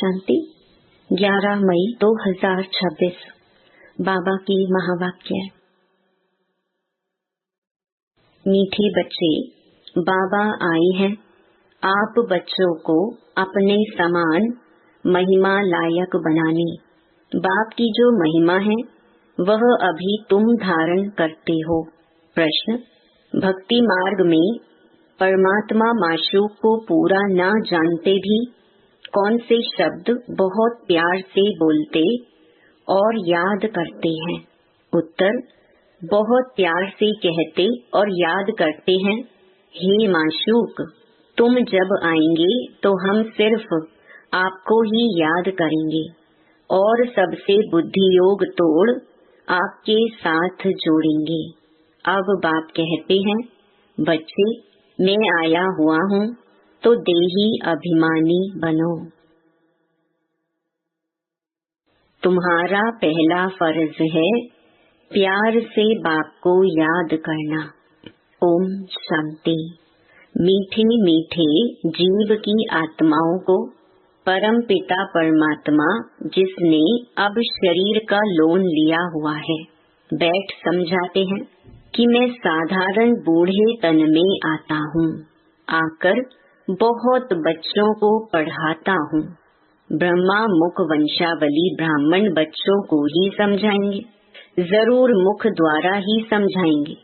शांति 11 मई 2026 बाबा की महावाक्य। मीठे बच्चे, बाबा आए हैं आप बच्चों को अपने समान महिमा लायक बनाने। बाप की जो महिमा है वह अभी तुम धारण करते हो। प्रश्न: भक्ति मार्ग में परमात्मा माशूक को पूरा न जानते भी कौन से शब्द बहुत प्यार से बोलते और याद करते हैं? उत्तर: बहुत प्यार से कहते और याद करते हैं, हे माशूक, तुम जब आएंगे तो हम सिर्फ आपको ही याद करेंगे और सबसे बुद्धि योग तोड़ आपके साथ जोड़ेंगे। अब बाप कहते हैं, बच्चे, मैं आया हुआ हूँ तो देही अभिमानी बनो। तुम्हारा पहला फर्ज है प्यार से बाप को याद करना। ओम शांति। मीठे मीठे जीव की आत्माओं को परम पिता परमात्मा, जिसने अब शरीर का लोन लिया हुआ है, बैठ समझाते हैं कि मैं साधारण बूढ़े तन में आता हूँ, आकर बहुत बच्चों को पढ़ाता हूँ। ब्रह्मा मुख वंशावली ब्राह्मण बच्चों को ही समझाएंगे, जरूर मुख द्वारा ही समझाएंगे।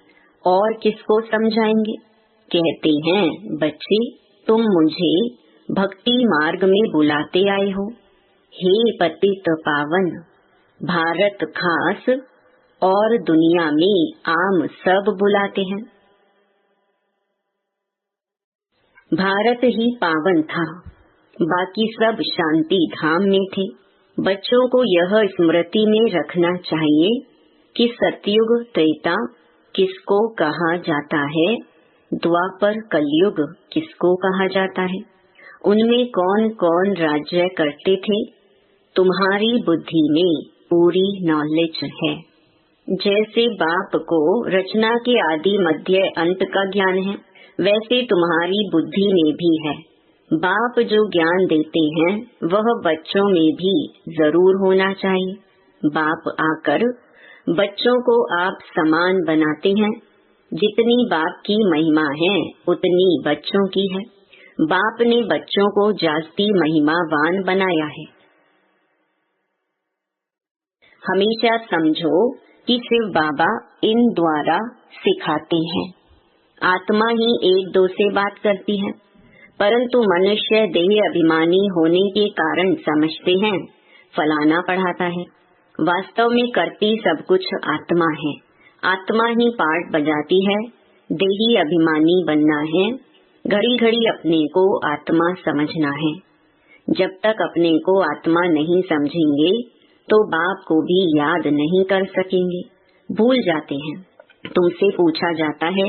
और किसको समझाएंगे? कहते हैं, बच्चे, तुम मुझे भक्ति मार्ग में बुलाते आए हो। हे पतित पावन, भारत खास और दुनिया में आम सब बुलाते हैं। भारत ही पावन था, बाकी सब शांति धाम में थे। बच्चों को यह स्मृति में रखना चाहिए कि सतयुग त्रेता किसको कहा जाता है, द्वापर कलयुग किसको कहा जाता है, उनमें कौन कौन राज्य करते थे। तुम्हारी बुद्धि में पूरी नॉलेज है। जैसे बाप को रचना के आदि मध्य अंत का ज्ञान है, वैसे तुम्हारी बुद्धि में भी है। बाप जो ज्ञान देते हैं वह बच्चों में भी जरूर होना चाहिए। बाप आकर बच्चों को आप समान बनाते हैं। जितनी बाप की महिमा है उतनी बच्चों की है। बाप ने बच्चों को जास्ती महिमावान बनाया है। हमेशा समझो कि शिव बाबा इन द्वारा सिखाते हैं। आत्मा ही एक दो से बात करती है, परंतु मनुष्य देह अभिमानी होने के कारण समझते हैं फलाना पढ़ाता है। वास्तव में करती सब कुछ आत्मा है। आत्मा ही पार्ट बजाती है। देही अभिमानी बनना है, घड़ी घड़ी अपने को आत्मा समझना है। जब तक अपने को आत्मा नहीं समझेंगे तो बाप को भी याद नहीं कर सकेंगे, भूल जाते हैं। तुमसे पूछा जाता है,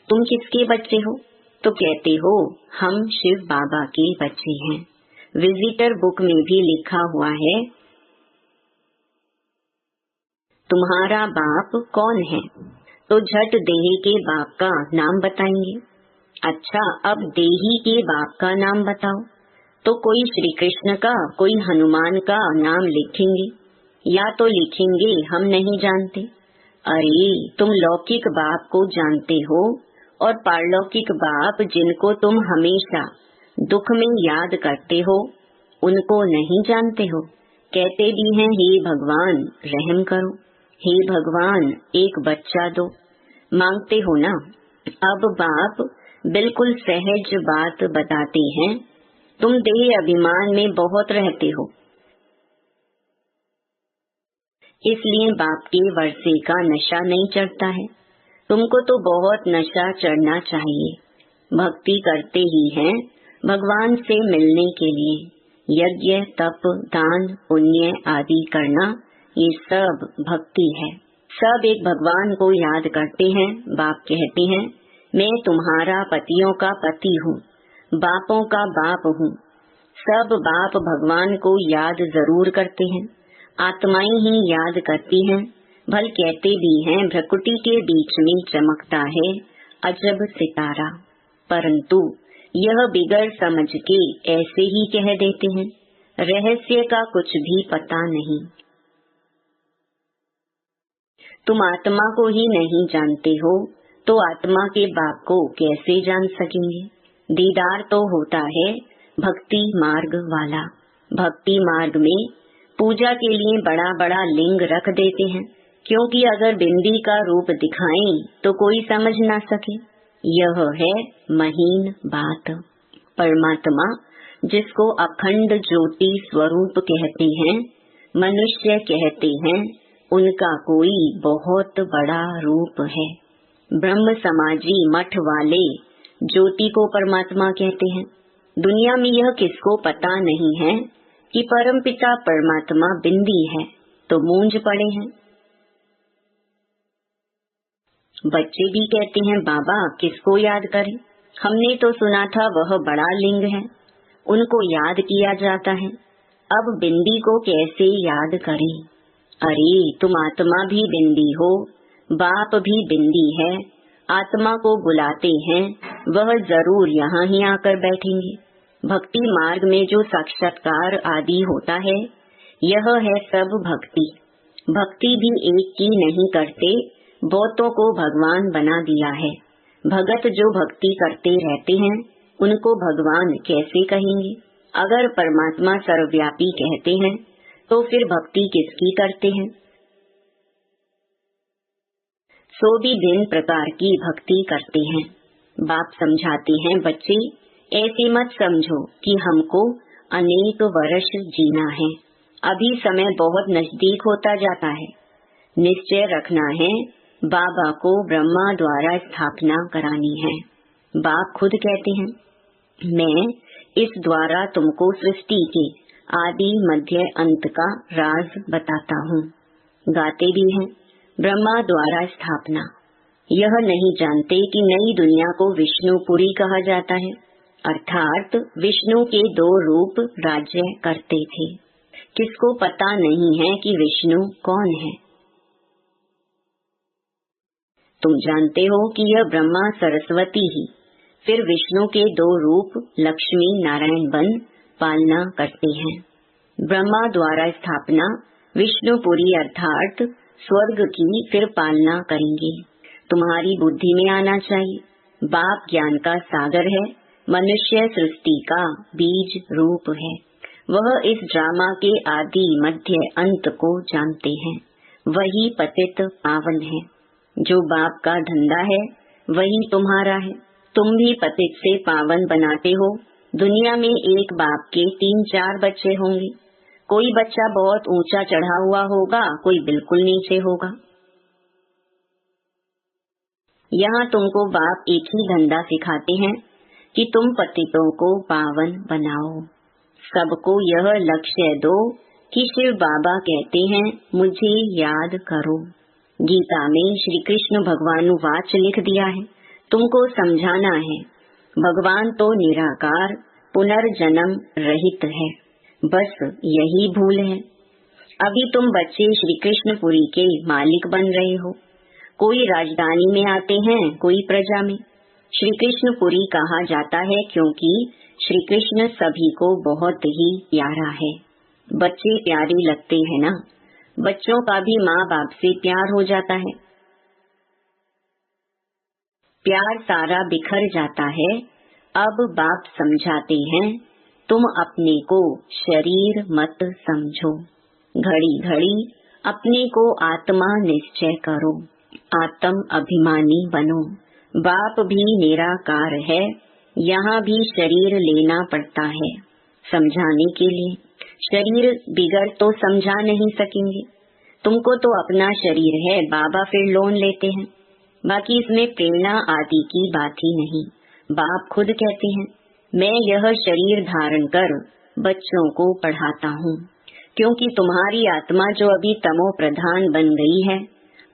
तुम किसके बच्चे हो? तो कहते हो, हम शिव बाबा के बच्चे हैं। विजिटर बुक में भी लिखा हुआ है, तुम्हारा बाप कौन है? तो झट देही के बाप का नाम बताएंगे। अच्छा, अब देही के बाप का नाम बताओ। तो कोई श्री कृष्ण का, कोई हनुमान का नाम लिखेंगे, या तो लिखेंगे हम नहीं जानते। अरे, तुम लौकिक बाप को जानते हो और पारलौकिक बाप जिनको तुम हमेशा दुख में याद करते हो उनको नहीं जानते हो। कहते भी हैं, हे भगवान रहम करो, हे भगवान एक बच्चा दो, मांगते हो ना। अब बाप बिल्कुल सहज बात बताते हैं, तुम देह अभिमान में बहुत रहते हो, इसलिए बाप के वर्षे का नशा नहीं चढ़ता है। तुमको तो बहुत नशा चढ़ना चाहिए। भक्ति करते ही हैं भगवान से मिलने के लिए। यज्ञ, तप, दान, पुण्य आदि करना, ये सब भक्ति है। सब एक भगवान को याद करते हैं। बाप कहते हैं, मैं तुम्हारा पतियों का पति हूँ, बापों का बाप हूँ। सब बाप भगवान को याद जरूर करते हैं। आत्माएं ही याद करती हैं। भल कहते भी हैं, भ्रकुटी के बीच में चमकता है अजब सितारा, परंतु यह बिगड़ समझ के ऐसे ही कह देते हैं। रहस्य का कुछ भी पता नहीं। तुम आत्मा को ही नहीं जानते हो तो आत्मा के बाप को कैसे जान सकेंगे? दीदार तो होता है भक्ति मार्ग वाला। भक्ति मार्ग में पूजा के लिए बड़ा बड़ा लिंग रख देते हैं, क्योंकि अगर बिंदी का रूप दिखाएं तो कोई समझ ना सके। यह है महीन बात। परमात्मा जिसको अखंड ज्योति स्वरूप कहते हैं, मनुष्य कहते हैं, उनका कोई बहुत बड़ा रूप है। ब्रह्म समाजी मठ वाले ज्योति को परमात्मा कहते हैं। दुनिया में यह किसको पता नहीं है कि परमपिता परमात्मा बिंदी है, तो मूंझ पड़े हैं। बच्चे भी कहते हैं बाबा किसको याद करें, हमने तो सुना था वह बड़ा लिंग है, उनको याद किया जाता है, अब बिंदी को कैसे याद करें? अरे तुम आत्मा भी बिंदी हो, बाप भी बिंदी है, आत्मा को बुलाते हैं, वह जरूर यहाँ ही आकर बैठेंगे। भक्ति मार्ग में जो साक्षात्कार आदि होता है, यह है सब भक्ति। भक्ति भी एक की नहीं करते, बहुतों को भगवान बना दिया है। भगत जो भक्ति करते रहते हैं, उनको भगवान कैसे कहेंगे? अगर परमात्मा सर्वव्यापी कहते हैं, तो फिर भक्ति किसकी करते हैं? सो भी भिन्न प्रकार की भक्ति करते हैं। बाप समझाते हैं बच्चे ऐसे मत समझो कि हमको अनेक वर्ष जीना है, अभी समय बहुत नजदीक होता जाता है। निश्चय रखना है बाबा को ब्रह्मा द्वारा स्थापना करानी है। बाप खुद कहते हैं मैं इस द्वारा तुमको सृष्टि के आदि मध्य अंत का राज बताता हूँ। गाते भी हैं ब्रह्मा द्वारा स्थापना। यह नहीं जानते कि नई दुनिया को विष्णुपुरी कहा जाता है, अर्थात विष्णु के दो रूप राज्य करते थे। किसको पता नहीं है कि विष्णु कौन है? तुम जानते हो कि यह ब्रह्मा सरस्वती ही, फिर विष्णु के दो रूप लक्ष्मी नारायण बन पालना करते हैं। ब्रह्मा द्वारा स्थापना विष्णुपुरी अर्थात स्वर्ग की फिर पालना करेंगे। तुम्हारी बुद्धि में आना चाहिए बाप ज्ञान का सागर है, मनुष्य सृष्टि का बीज रूप है। वह इस ड्रामा के आदि मध्य अंत को जानते हैं, वही पतित पावन है। जो बाप का धंधा है वही तुम्हारा है। तुम भी पतित से पावन बनाते हो। दुनिया में एक बाप के 3-4 बच्चे होंगे, कोई बच्चा बहुत ऊंचा चढ़ा हुआ होगा, कोई बिल्कुल नीचे होगा। यहाँ तुमको बाप एक ही धंधा सिखाते हैं कि तुम पतितों को पावन बनाओ। सबको यह लक्ष्य दो कि शिव बाबा कहते हैं मुझे याद करो। गीता में श्री कृष्ण भगवान वाच लिख दिया है, तुमको समझाना है। भगवान तो निराकार पुनर्जन्म रहित है, बस यही भूल है। अभी तुम बच्चे श्री कृष्णपुरी के मालिक बन रहे हो। कोई राजधानी में आते हैं, कोई प्रजा में। श्री कृष्णपुरी कहा जाता है क्योंकि श्री कृष्ण सभी को बहुत ही प्यारा है। बच्चे प्यारे लगते हैं ना, बच्चों का भी माँ बाप से प्यार हो जाता है। प्यार सारा बिखर जाता है। अब बाप समझाते हैं तुम अपने को शरीर मत समझो, घड़ी घड़ी अपने को आत्मा निश्चय करो, आत्म अभिमानी बनो। बाप भी निराकार है, यहाँ भी शरीर लेना पड़ता है समझाने के लिए। शरीर बिगड़ तो समझा नहीं सकेंगे। तुमको तो अपना शरीर है, बाबा फिर लोन लेते हैं, बाकी इसमें प्रेरणा आदि की बात ही नहीं। बाप खुद कहते हैं मैं यह शरीर धारण कर बच्चों को पढ़ाता हूँ, क्योंकि तुम्हारी आत्मा जो अभी तमो प्रधान बन गई है,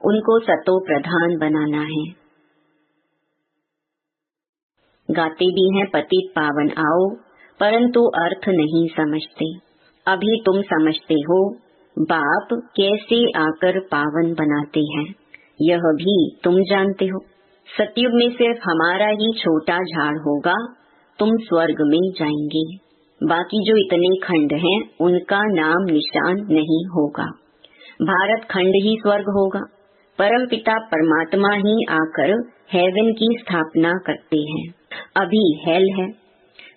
उनको सतो प्रधान बनाना है। गाते भी हैं पतित पावन आओ, परंतु अर्थ नहीं समझते। अभी तुम समझते हो बाप कैसे आकर पावन बनाते हैं, यह भी तुम जानते हो। सतयुग में सिर्फ हमारा ही छोटा झाड़ होगा, तुम स्वर्ग में जाएंगे। बाकी जो इतने खंड हैं उनका नाम निशान नहीं होगा। भारत खंड ही स्वर्ग होगा। परमपिता परमात्मा ही आकर हेवन की स्थापना करते हैं। अभी हेल है।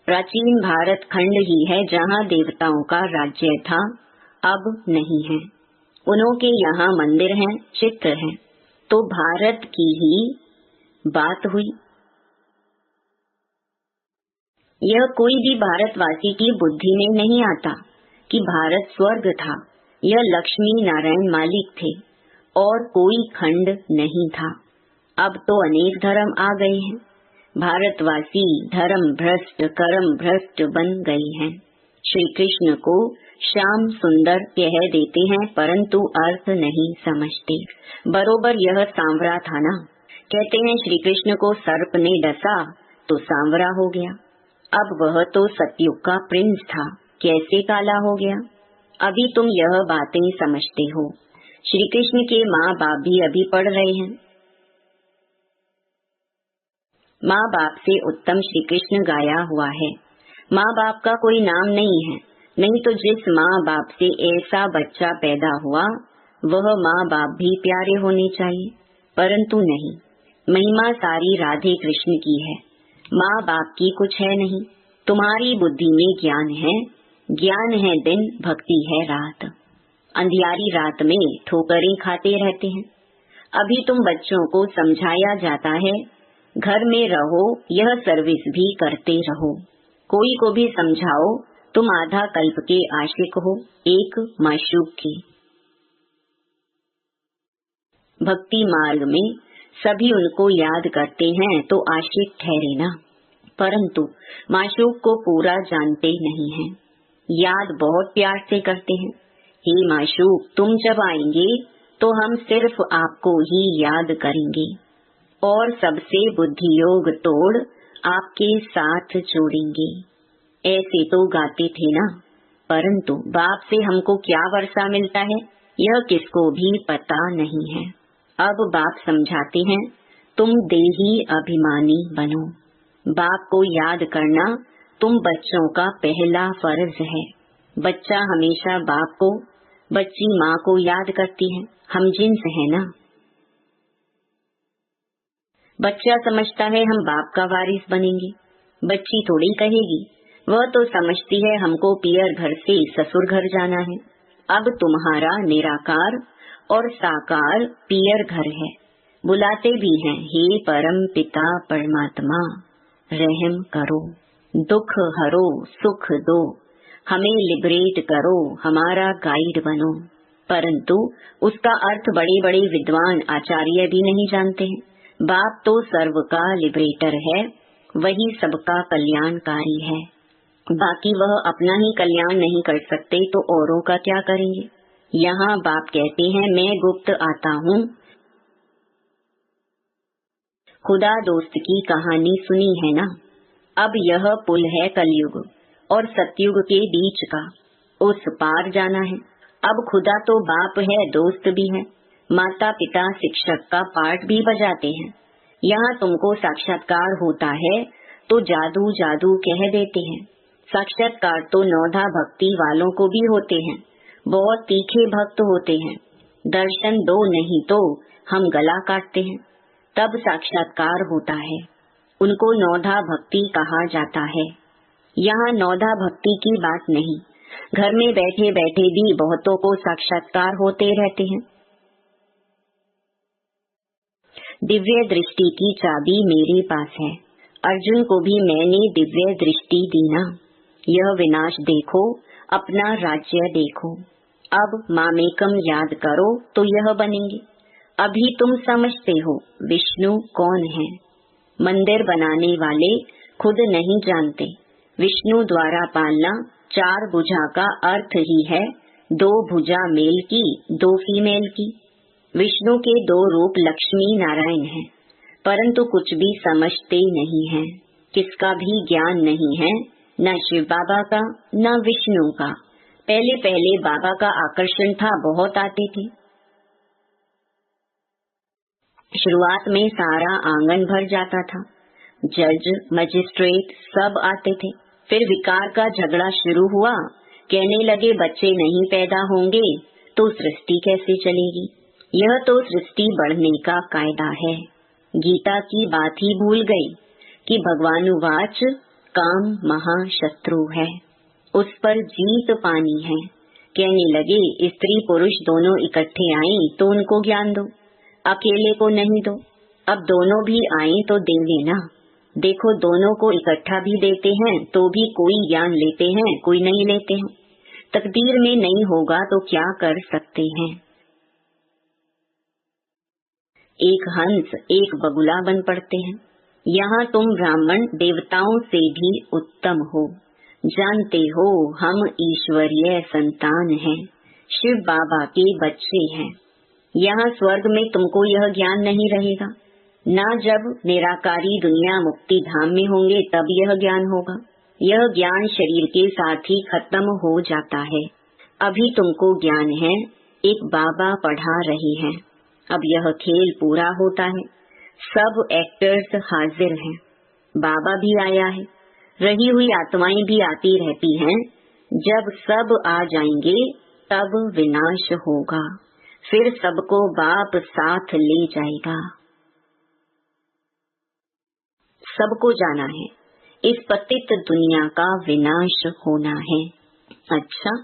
प्राचीन भारत खंड ही है जहाँ देवताओं का राज्य था, अब नहीं है। उनके यहाँ मंदिर हैं, चित्र हैं। तो भारत की ही बात हुई। यह कोई भी भारतवासी की बुद्धि में नहीं आता कि भारत स्वर्ग था। यह लक्ष्मी नारायण मालिक थे और कोई खंड नहीं था। अब तो अनेक धर्म आ गए हैं। भारतवासी धर्म भ्रष्ट कर्म भ्रष्ट बन गए हैं। श्री कृष्ण को श्याम सुंदर कह देते हैं परंतु अर्थ नहीं समझते। बरोबर यह सांवरा था ना। कहते हैं श्री कृष्ण को सर्प ने डसा तो सांवरा हो गया। अब वह तो सतयुग का प्रिंस था, कैसे काला हो गया। अभी तुम यह बातें समझते हो। श्री कृष्ण के माँ बाप भी अभी पढ़ रहे हैं। माँ बाप से उत्तम श्री कृष्ण गाया हुआ है। माँ बाप का कोई नाम नहीं है। नहीं तो जिस माँ बाप से ऐसा बच्चा पैदा हुआ वह माँ बाप भी प्यारे होने चाहिए, परंतु नहीं। महिमा सारी राधे कृष्ण की है, माँ बाप की कुछ है नहीं। तुम्हारी बुद्धि में ज्ञान है, ज्ञान है दिन, भक्ति है रात। अंधियारी रात में ठोकरें खाते रहते हैं। अभी तुम बच्चों को समझाया जाता है घर में रहो, यह सर्विस भी करते रहो। कोई को भी समझाओ तुम आधा कल्प के आशिक हो, एक माशूक के। भक्ति मार्ग में सभी उनको याद करते हैं तो आशिक ठहरे ना, परंतु माशूक को पूरा जानते नहीं हैं। याद बहुत प्यार से करते हैं। हे माशूक, तुम जब आएंगे तो हम सिर्फ आपको ही याद करेंगे और सबसे बुद्धि योग तोड़ आपके साथ जोड़ेंगे। ऐसे तो गाते थे ना, परंतु बाप से हमको क्या वर्षा मिलता है यह किसको भी पता नहीं है। अब बाप समझाते हैं तुम देही अभिमानी बनो। बाप को याद करना तुम बच्चों का पहला फर्ज है। बच्चा हमेशा बाप को, बच्ची माँ को याद करती है। हम जिन्स है ना। बच्चा समझता है हम बाप का वारिस बनेंगे, बच्ची थोड़ी कहेगी। वह तो समझती है हमको पियर घर से ससुर घर जाना है। अब तुम्हारा निराकार और साकार पियर घर है। बुलाते भी हैं हे परम पिता परमात्मा, रहम करो, दुख हरो, सुख दो, हमें लिबरेट करो, हमारा गाइड बनो। परंतु उसका अर्थ बड़े बड़े विद्वान आचार्य भी नहीं जानते हैं। बाप तो सर्व का लिबरेटर है, वही सबका कल्याणकारी है। बाकी वह अपना ही कल्याण नहीं कर सकते तो औरों का क्या करेंगे। यहाँ बाप कहते हैं मैं गुप्त आता हूँ। खुदा दोस्त की कहानी सुनी है ना। अब यह पुल है कलयुग और सतयुग के बीच का, उस पार जाना है। अब खुदा तो बाप है, दोस्त भी है, माता पिता शिक्षक का पाठ भी बजाते हैं। यहाँ तुमको साक्षात्कार होता है तो जादू जादू कह देते हैं। साक्षात्कार तो नौधा भक्ति वालों को भी होते हैं, बहुत तीखे भक्त होते हैं। दर्शन दो नहीं तो हम गला काटते हैं, तब साक्षात्कार होता है। उनको नौधा भक्ति कहा जाता है। यहाँ नौधा भक्ति की बात नहीं, घर में बैठे बैठे भी बहुतों को साक्षात्कार होते रहते हैं। दिव्य दृष्टि की चाबी मेरे पास है। अर्जुन को भी मैंने दिव्य दृष्टि दी ना। यह विनाश देखो, अपना राज्य देखो। अब मामेकम याद करो तो यह बनेंगे। अभी तुम समझते हो विष्णु कौन है। मंदिर बनाने वाले खुद नहीं जानते। विष्णु द्वारा पालना चार भुजा का अर्थ ही है, दो भुजा मेल की, दो फीमेल की। विष्णु के दो रूप लक्ष्मी नारायण हैं, परंतु कुछ भी समझते नहीं हैं। किसका भी ज्ञान नहीं है, न शिव बाबा का न विष्णु का। पहले पहले बाबा का आकर्षण था, बहुत आते थे। शुरुआत में सारा आंगन भर जाता था। जज मजिस्ट्रेट सब आते थे। फिर विकार का झगड़ा शुरू हुआ। कहने लगे बच्चे नहीं पैदा होंगे तो सृष्टि कैसे चलेगी। यह तो सृष्टि बढ़ने का कायदा है। गीता की बात ही भूल गई कि भगवानुवाच काम महाशत्रु है, उस पर जीत पानी है। कहने लगे स्त्री पुरुष दोनों इकट्ठे आए तो उनको ज्ञान दो, अकेले को नहीं दो। अब दोनों भी आए तो दे लेना। देखो दोनों को इकट्ठा भी देते हैं तो भी कोई ज्ञान लेते हैं, कोई नहीं लेते हैं। तकदीर में नहीं होगा तो क्या कर सकते हैं। एक हंस एक बगुला बन पड़ते हैं। यहाँ तुम ब्राह्मण देवताओं से भी उत्तम हो। जानते हो हम ईश्वरीय संतान हैं, शिव बाबा के बच्चे हैं। यहाँ स्वर्ग में तुमको यह ज्ञान नहीं रहेगा ना। जब निराकारी दुनिया मुक्ति धाम में होंगे तब यह ज्ञान होगा। यह ज्ञान शरीर के साथ ही खत्म हो जाता है। अभी तुमको ज्ञान है, एक बाबा पढ़ा रहे हैं। अब यह खेल पूरा होता है, सब एक्टर्स हाजिर हैं। बाबा भी आया है, रही हुई आत्माएं भी आती रहती हैं। जब सब आ जाएंगे तब विनाश होगा, फिर सबको बाप साथ ले जाएगा। सबको जाना है, इस पतित दुनिया का विनाश होना है। अच्छा,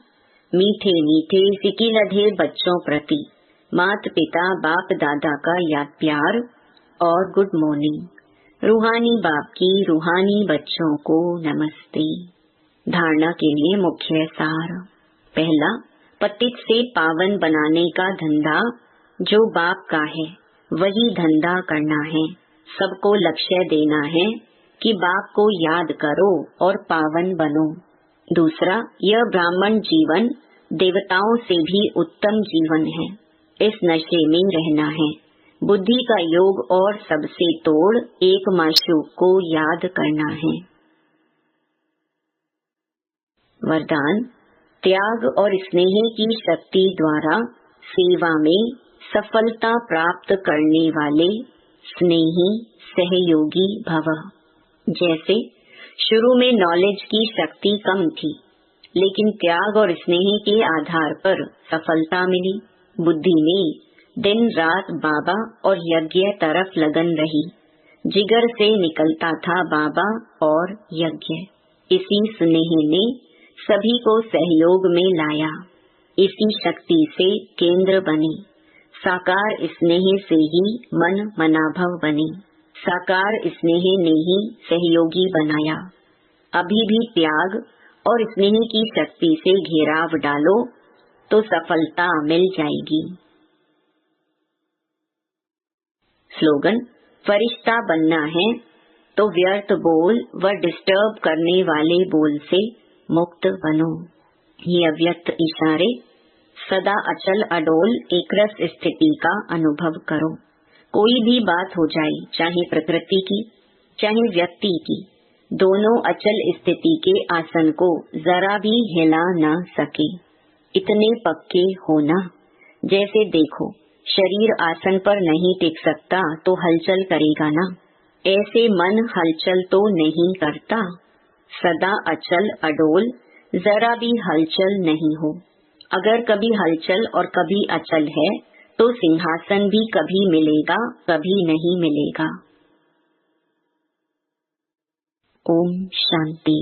मीठे मीठे सिकी लधे बच्चों प्रति माता पिता बाप दादा का याद प्यार और गुड मॉर्निंग। रूहानी बाप की रूहानी बच्चों को नमस्ते। धारणा के लिए मुख्य सार। पहला, पतित से पावन बनाने का धंधा जो बाप का है वही धंधा करना है। सबको लक्ष्य देना है कि बाप को याद करो और पावन बनो। दूसरा, यह ब्राह्मण जीवन देवताओं से भी उत्तम जीवन है। इस नशे में रहना है। बुद्धि का योग और सबसे तोड़ एक माशूक को याद करना है। वरदान, त्याग और स्नेह की शक्ति द्वारा सेवा में सफलता प्राप्त करने वाले स्नेही सहयोगी भव। जैसे शुरू में नॉलेज की शक्ति कम थी, लेकिन त्याग और स्नेह के आधार पर सफलता मिली। बुद्धि में दिन रात बाबा और यज्ञ तरफ लगन रही। जिगर से निकलता था बाबा और यज्ञ। इसी स्नेह ने सभी को सहयोग में लाया। इसी शक्ति से केंद्र बने। साकार स्नेह से ही मन मनाभव बने। साकार स्नेह ने ही सहयोगी बनाया। अभी भी त्याग और स्नेह की शक्ति से घेराव डालो तो सफलता मिल जाएगी। स्लोगन, फरिश्ता बनना है तो व्यर्थ बोल व डिस्टर्ब करने वाले बोल से मुक्त बनो। ये अव्यक्त इशारे सदा अचल अडोल एकरस स्थिति का अनुभव करो। कोई भी बात हो जाए, चाहे प्रकृति की चाहे व्यक्ति की, दोनों अचल स्थिति के आसन को जरा भी हिला न सके। इतने पक्के होना। जैसे देखो, शरीर आसन पर नहीं टिक सकता तो हलचल करेगा ना। ऐसे मन हलचल तो नहीं करता। सदा अचल अडोल, जरा भी हलचल नहीं हो। अगर कभी हलचल और कभी अचल है तो सिंहासन भी कभी मिलेगा कभी नहीं मिलेगा। ओम शांति।